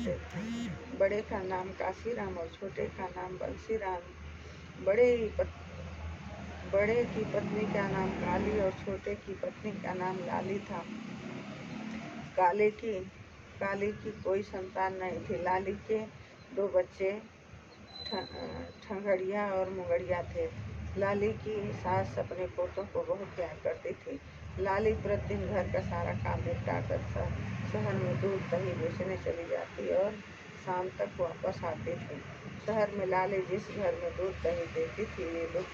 रहते थे। बड़े का नाम काशीराम और छोटे का नाम बंसीराम। बड़े की पत्नी का नाम काली और छोटे की पत्नी का नाम लाली था। काली की कोई संतान नहीं थी। लाली के 2 बच्चे ठंगड़िया और मुंगड़िया थे। लाली की सास अपने पोतों को बहुत प्यार करती थी। लाली प्रतिदिन घर का सारा काम निपटा कर शहर में दूध दही बेचने चली जाती और शाम तक वापस आती थी। शहर में लाली जिस घर में दूध दही देती थी, वे लोग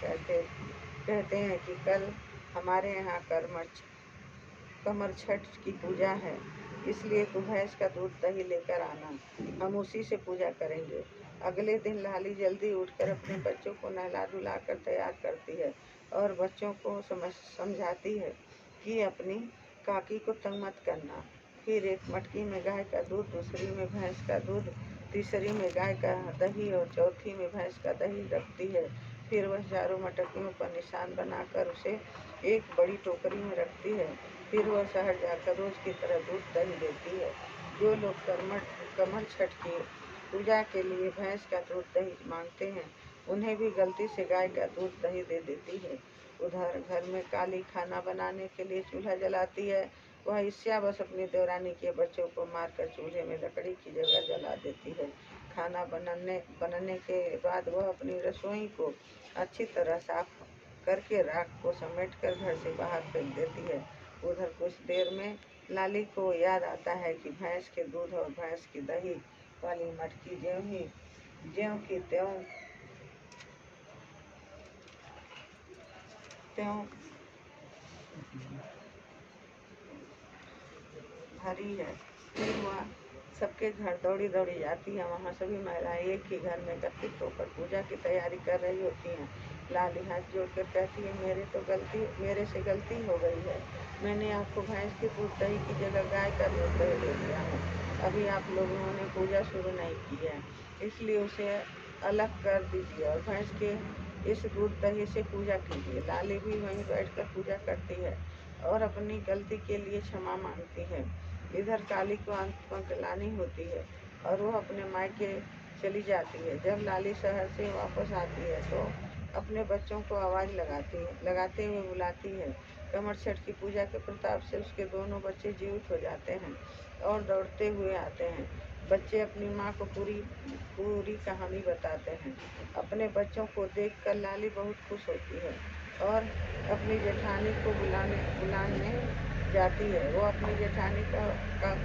कहते हैं कि कल हमारे यहाँ कमर छठ की पूजा है, इसलिए तू भैंस का दूध दही लेकर आना, हम उसी से पूजा करेंगे। अगले दिन लाली जल्दी उठकर अपने बच्चों को नहला धुलाकर तैयार करती है और बच्चों को समझाती है कि अपनी काकी को तंग मत करना। फिर एक मटकी में गाय का दूध, दूसरी में भैंस का दूध, तीसरी में गाय का दही और चौथी में भैंस का दही रखती है। फिर वह चारों मटकियों पर निशान बनाकर उसे एक बड़ी टोकरी में रखती है। फिर वह शहर जाकर रोज की तरह दूध दही देती है। जो लोग कमर छठ की पूजा के लिए भैंस का दूध दही मांगते हैं, उन्हें भी गलती से गाय का दूध दही दे देती है। उधर घर में काली खाना बनाने के लिए चूल्हा जलाती है। वह ईर्ष्या बस अपनी देवरानी के बच्चों को मारकर चूल्हे में लकड़ी की जगह जला देती है। खाना बनने के बाद वह अपनी रसोई को अच्छी तरह साफ करके राख को समेटकर घर से बाहर फेंक देती है। उधर कुछ देर में लाली को याद आता है कि भैंस के दूध और भैंस की दही वाली मटकी ज्यों की त्यों भरी है। फिर वह सबके घर दौड़ी दौड़ी जाती है। वहाँ सभी महिलाएं एक ही घर में एकत्रित होकर पूजा की तैयारी कर रही होती हैं। लाली हाथ जोड़कर कहती है, मेरे से गलती हो गई है। मैंने आपको भैंस के दूध दही की जगह गाय का दूध दही दे दिया है। अभी आप लोगों ने पूजा शुरू नहीं की है, इसलिए उसे अलग कर दीजिए और भैंस के इस दूध दही से पूजा कीजिए। लाली भी वहीं बैठकर पूजा करती है और अपनी गलती के लिए क्षमा मांगती है। इधर काली को अंत में ग्लानि होती है और वह अपने मायके चली जाती है। जब लाली शहर से वापस आती है तो अपने बच्चों को आवाज़ लगाते हुए बुलाती है। कमर छठ की पूजा के प्रताप से उसके दोनों बच्चे जीवित हो जाते हैं और दौड़ते हुए आते हैं। बच्चे अपनी माँ को पूरी कहानी बताते हैं। अपने बच्चों को देखकर लाली बहुत खुश होती है और अपनी जेठानी को बुलाने जाती है। वो अपनी जेठानी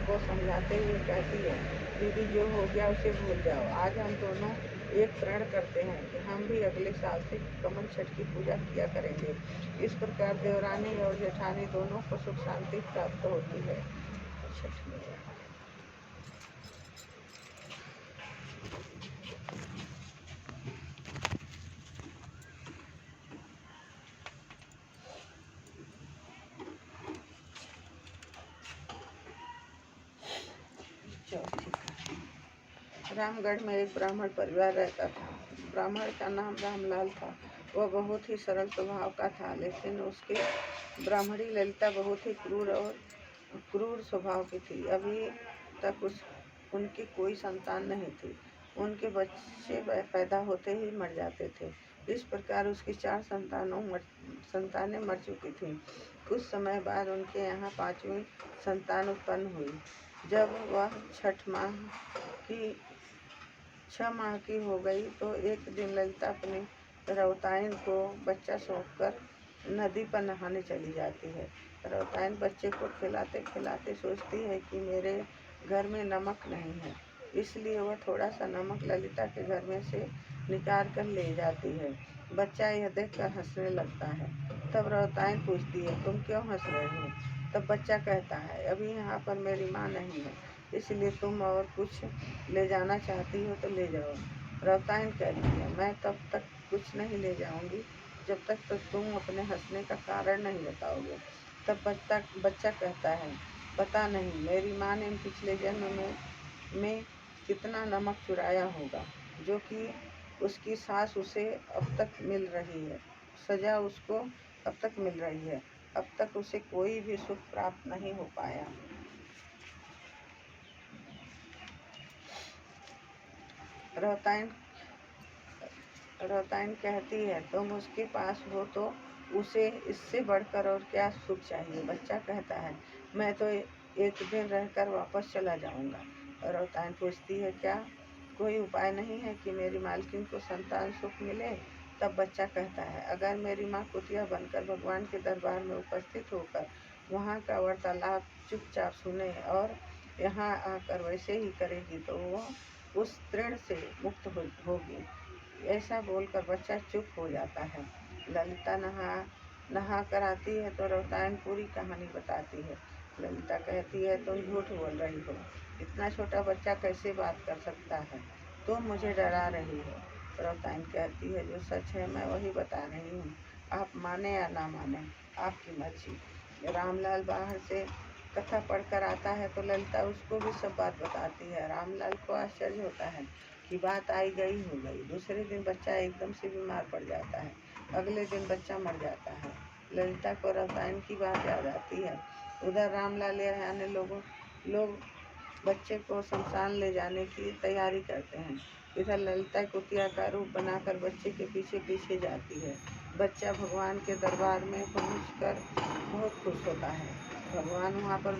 को समझाते हुए कहती है, दीदी जो हो गया उसे भूल जाओ। आज हम दोनों एक प्रण करते हैं कि हम भी अगले साल से कमल छठ की पूजा किया करेंगे। इस प्रकार देवरानी और जेठानी दोनों को सुख शांति प्राप्त होती है। छठ मैया चौथी कहानी। रामगढ़ में एक ब्राह्मण परिवार रहता था। ब्राह्मण का नाम रामलाल था। वह बहुत ही सरल स्वभाव का था, लेकिन उसकी ब्राह्मणी ललिता बहुत ही क्रूर स्वभाव की थी। अभी तक उनकी कोई संतान नहीं थी। उनके बच्चे पैदा होते ही मर जाते थे। इस प्रकार उसकी 4 संतानें मर चुकी थीं। कुछ समय बाद उनके यहाँ 5वीं संतान उत्पन्न हुई। जब वह 6 माह की हो गई तो एक दिन ललिता अपनी रौताइन को बच्चा सौंपकर नदी पर नहाने चली जाती है। रौताइन बच्चे को खिलाते खिलाते सोचती है कि मेरे घर में नमक नहीं है, इसलिए वह थोड़ा सा नमक ललिता के घर में से निकाल कर ले जाती है। बच्चा यह देखकर हंसने लगता है। तब रौताइन पूछती है, तुम क्यों हंस रहे हो? तब बच्चा कहता है, अभी यहाँ पर मेरी माँ नहीं है, इसलिए तुम और कुछ ले जाना चाहती हो तो ले जाओ। रौताइन कहती है, मैं तब तक कुछ नहीं ले जाऊंगी जब तक तुम अपने हंसने का कारण नहीं बताओगे। तब बच्चा कहता है, पता नहीं मेरी माँ ने पिछले जन्म में कितना नमक चुराया होगा, जो कि उसकी सास उसे अब तक मिल रही है। सजा उसको अब तक मिल रही है। अब तक उसे कोई भी सुख प्राप्त नहीं हो पाया। रोताइन रोताइन कहती है तुम उसके पास हो तो उसे इससे बढ़कर और क्या सुख चाहिए। बच्चा कहता है मैं तो एक दिन रहकर वापस चला जाऊंगा। रोताइन पूछती है क्या कोई उपाय नहीं है कि मेरी मालकिन को संतान सुख मिले। तब बच्चा कहता है अगर मेरी माँ कुतिया बनकर भगवान के दरबार में उपस्थित होकर वहाँ का वार्तालाप चुपचाप सुने और यहाँ आकर वैसे ही करेगी तो वो उस तृण से मुक्त होगी। ऐसा बोलकर बच्चा चुप हो जाता है। ललिता नहा कर आती है तो रोतायन पूरी कहानी बताती है। ललिता कहती है तुम झूठ बोल रही हो, इतना छोटा बच्चा कैसे बात कर सकता है, तुम मुझे डरा रही हो। रोतायन कहती है जो सच है मैं वही बता रही हूँ, आप माने या ना माने आपकी मर्जी। रामलाल बाहर से कथा पढ़कर आता है तो ललिता उसको भी सब बात बताती है। रामलाल को आश्चर्य होता है कि बात आई गई हो गई। दूसरे दिन बच्चा एकदम से बीमार पड़ जाता है। अगले दिन बच्चा मर जाता है। ललिता को रोतायन की बात याद आती है। उधर रामलाल यानी लोग बच्चे को शमशान ले जाने की तैयारी करते हैं। इधर ललिता कुतिया का रूप बनाकर बच्चे के पीछे पीछे जाती है। बच्चा भगवान के दरबार में पहुंचकर बहुत खुश होता है। भगवान वहाँ पर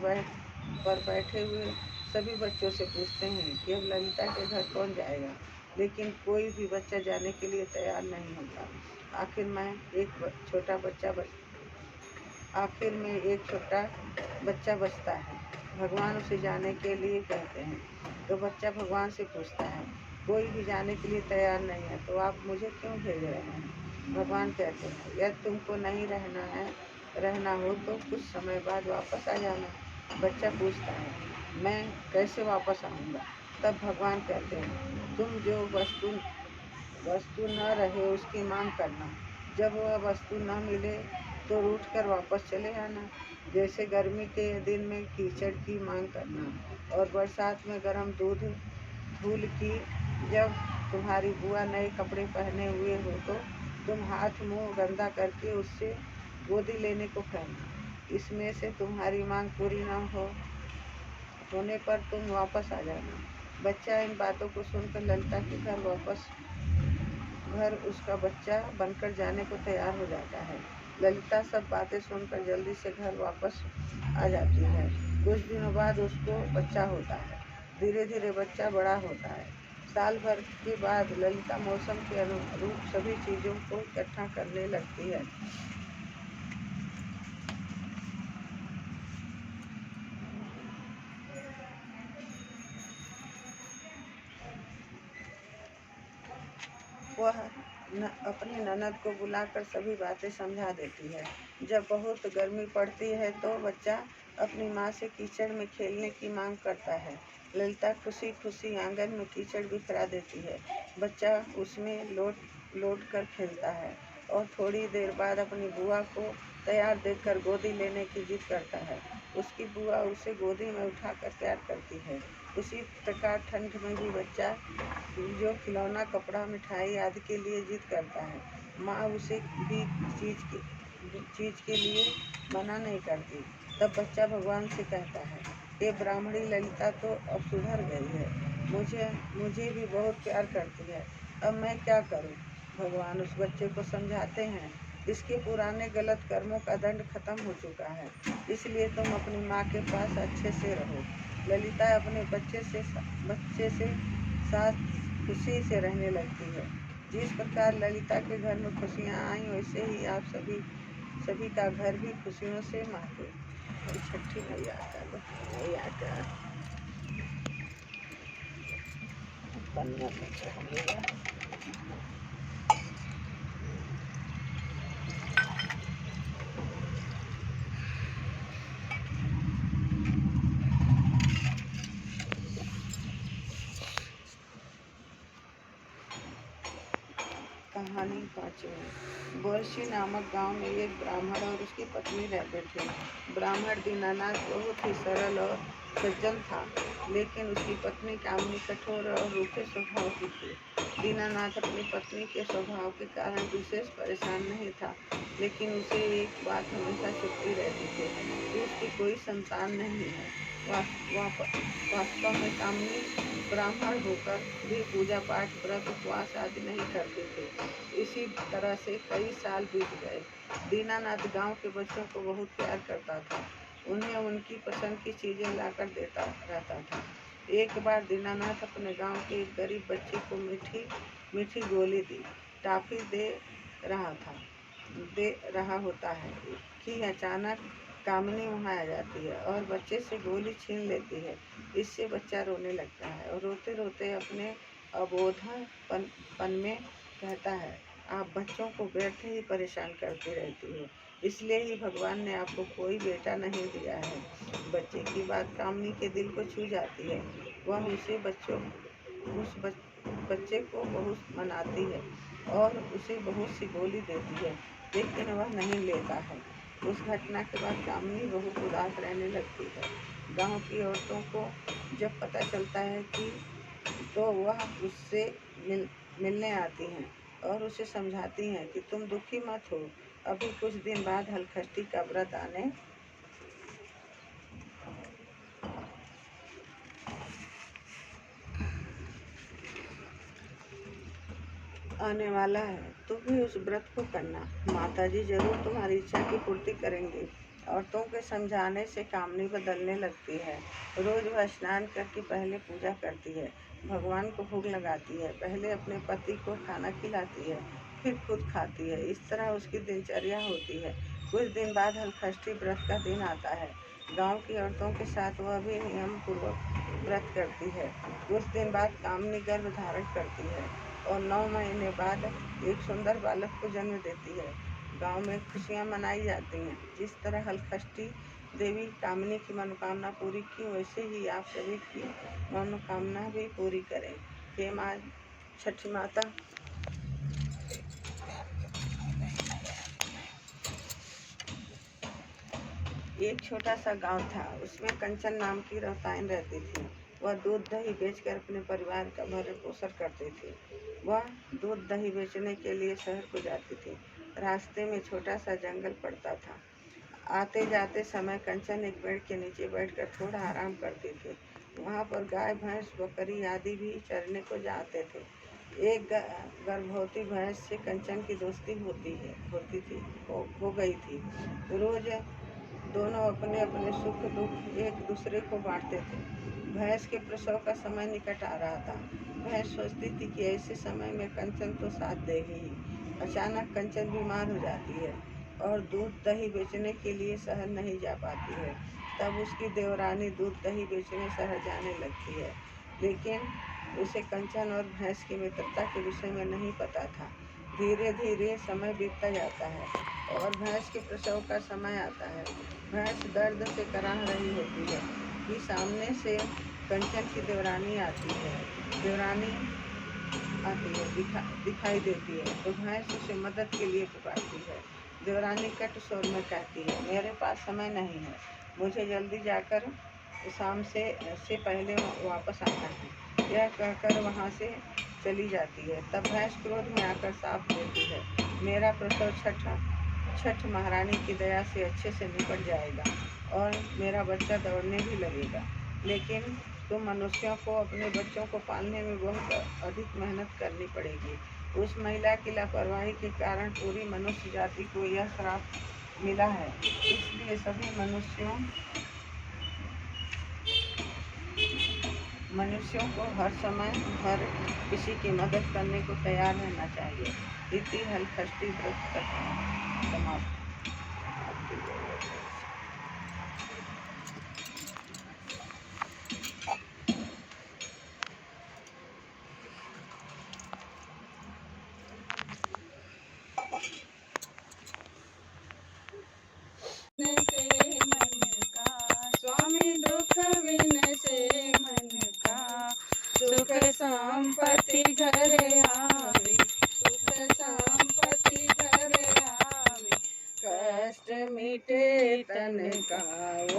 बैठे हुए सभी बच्चों से पूछते हैं कि अब ललिता के घर कौन जाएगा, लेकिन कोई भी बच्चा जाने के लिए तैयार नहीं होता। आखिर में एक छोटा बच्चा बचता है। भगवान उसे जाने के लिए कहते हैं तो बच्चा भगवान से पूछता है कोई भी जाने के लिए तैयार नहीं है तो आप मुझे क्यों भेज रहे हैं। भगवान कहते हैं यदि तुमको नहीं रहना हो तो कुछ समय बाद वापस आ जाना। बच्चा पूछता है मैं कैसे वापस आऊँगा। तब भगवान कहते हैं तुम जो वस्तु न रहे उसकी मांग करना, जब वह वस्तु न मिले तो रूठ कर वापस चले आना। जैसे गर्मी के दिन में कीचड़ की मांग करना और बरसात में गर्म धूल की। जब तुम्हारी बुआ नए कपड़े पहने हुए हो तो तुम हाथ मुंह गंदा करके उससे गोदी लेने को कहना। इसमें से तुम्हारी मांग पूरी न होने पर तुम वापस आ जाना। बच्चा इन बातों को सुनकर ललिता के घर उसका बच्चा बनकर जाने को तैयार हो जाता है। ललिता सब बातें सुनकर जल्दी से घर वापस आ जाती है। कुछ दिनों बाद उसको बच्चा होता है। धीरे धीरे बच्चा बड़ा होता है। साल भर के बाद ललिता मौसम के अनुरूप सभी चीज़ों को इकट्ठा करने लगती है। वह अपनी ननद को बुलाकर सभी बातें समझा देती है। जब बहुत गर्मी पड़ती है तो बच्चा अपनी माँ से कीचड़ में खेलने की मांग करता है। ललिता खुशी खुशी आंगन में कीचड़ बिखरा देती है। बच्चा उसमें लौट कर खेलता है और थोड़ी देर बाद अपनी बुआ को तैयार देखकर गोदी लेने की जिद करता है। उसकी बुआ उसे गोदी में उठाकर प्यार करती है। उसी प्रकार ठंड में भी बच्चा जो खिलौना कपड़ा मिठाई आदि के लिए जिद करता है, माँ उसे भी चीज के लिए मना नहीं करती। तब बच्चा भगवान से कहता है ये ब्राह्मणी ललिता तो अब सुधर गई है, मुझे भी बहुत प्यार करती है, अब मैं क्या करूं। भगवान उस बच्चे को समझाते हैं इसके पुराने गलत कर्मों का दंड खत्म हो चुका है, इसलिए तुम अपनी माँ के पास अच्छे से रहो। ललिता अपने बच्चे से साथ खुशी से रहने लगती है। जिस प्रकार ललिता के घर में खुशियाँ आई वैसे ही आप सभी का घर भी खुशियों से महके। छठी मैया का कहानी पाँचवीं। बोरसी नामक गांव में एक ब्राह्मण और उसकी पत्नी रहते थे। ब्राह्मण दीनानाथ बहुत ही सरल और सज्जन था, लेकिन उसकी पत्नी कामनी कठोर और रूखे स्वभाव की थी। दीनानाथ अपनी पत्नी के स्वभाव के कारण विशेष परेशान नहीं था, लेकिन उसे एक बात हमेशा चुभती रहती थी कि उसकी कोई संतान नहीं है। वास्तव में कामिनी ब्राह्मण होकर भी पूजा पाठ व्रत उपवास आदि नहीं करते थे। इसी तरह से कई साल बीत गए। दीनानाथ गांव के बच्चों को बहुत प्यार करता था। उन्हें उनकी पसंद की चीज़ें लाकर देता रहता था। एक बार दीनानाथ अपने गांव के एक गरीब बच्चे को मीठी मीठी गोली दी टॉफी दे रहा होता है कि अचानक कामिनी वहाँ आ जाती है और बच्चे से गोली छीन लेती है। इससे बच्चा रोने लगता है और रोते रोते अपने अबोधपन में कहता है, आप बच्चों को व्यर्थ ही परेशान करती रहती हो, इसलिए ही भगवान ने आपको कोई बेटा नहीं दिया है। बच्चे की बात कामिनी के दिल को छू जाती है। वह उस बच्चे को बहुत मनाती है और उसे बहुत सी गोली देती है, लेकिन वह नहीं लेता है। उस घटना के बाद कामिनी बहुत उदास रहने लगती है। गांव की औरतों को जब पता चलता है कि तो वह उससे मिलने आती हैं और उसे समझाती हैं कि तुम दुखी मत हो, अभी कुछ दिन बाद हलखष्टी का व्रत आने वाला है, तुम भी उस व्रत को करना। माताजी जरूर तुम्हारी इच्छा की पूर्ति करेंगी। औरतों के समझाने से कामिनी बदलने लगती है। रोज वह स्नान करके पहले पूजा करती है, भगवान को भोग लगाती है, पहले अपने पति को खाना खिलाती है, फिर खुद खाती है। इस तरह उसकी दिनचर्या होती है। कुछ दिन बाद हलखष्टी व्रत का दिन आता है। गांव की औरतों के साथ वह भी नियम पूर्वक व्रत करती है। कुछ दिन बाद कामिनी गर्भ धारण करती है और 9 महीने बाद एक सुंदर बालक को जन्म देती है। गांव में खुशियां मनाई जाती हैं। जिस तरह हलखष्टी देवी कामिनी की मनोकामना पूरी की, वैसे ही आप सभी की मनोकामना भी पूरी करें। हे माँ छठी माता। एक छोटा सा गांव था, उसमें कंचन नाम की रहताइन रहती थी। वह दूध दही बेचकर अपने परिवार का भरण पोषण करती थी। वह दूध दही बेचने के लिए शहर को जाती थी। रास्ते में छोटा सा जंगल पड़ता था। आते जाते समय कंचन एक पेड़ के नीचे बैठकर थोड़ा आराम करती थी। वहाँ पर गाय भैंस बकरी आदि भी चरने को जाते थे। एक गर्भवती भैंस से कंचन की दोस्ती हो गई थी। रोज दोनों अपने अपने सुख दुख एक दूसरे को बांटते थे। भैंस के प्रसव का समय निकट आ रहा था। भैंस सोचती थी कि ऐसे समय में कंचन तो साथ देगी ही। अचानक कंचन बीमार हो जाती है और दूध दही बेचने के लिए शहर नहीं जा पाती है। तब उसकी देवरानी दूध दही बेचने शहर जाने लगती है, लेकिन उसे कंचन और भैंस की मित्रता के विषय में नहीं पता था। धीरे धीरे समय बीतता जाता है और भैंस के प्रसव का समय आता है। भैंस दर्द से कराह रही होती है कि सामने से कंचन की देवरानी आती है। दिखाई देती है तो भैंस उसे मदद के लिए पुकारती है। देवरानी कट स्वर में कहती है, मेरे पास समय नहीं है, मुझे जल्दी जाकर शाम से पहले वापस आना है। यह कहकर वहाँ से चली जाती है। तब भैंस क्रोध में आकर साफ देती है, मेरा प्रसव छठ महारानी की दया से अच्छे से निपट जाएगा और मेरा बच्चा दौड़ने भी लगेगा, लेकिन तुम मनुष्यों को अपने बच्चों को पालने में बहुत अधिक मेहनत करनी पड़ेगी। उस महिला की लापरवाही के कारण पूरी मनुष्य जाति को यह श्राप मिला है, इसलिए सभी मनुष्यों को हर समय हर किसी की मदद करने को तैयार रहना चाहिए। इति हलखष्टी व्रत कथा समाप्त। स्वामी दुख विनसे मन का, सुख संपत्ति घर आवे, सुख संपत्ति घर आवे, कष्ट मिटे तन का।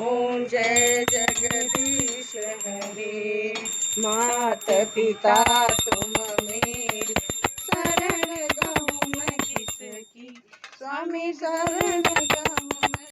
ओम जय जगदीश हरे। मात पिता तुम मेरी, शरण गहूँ मैं किसकी, स्वामी शरण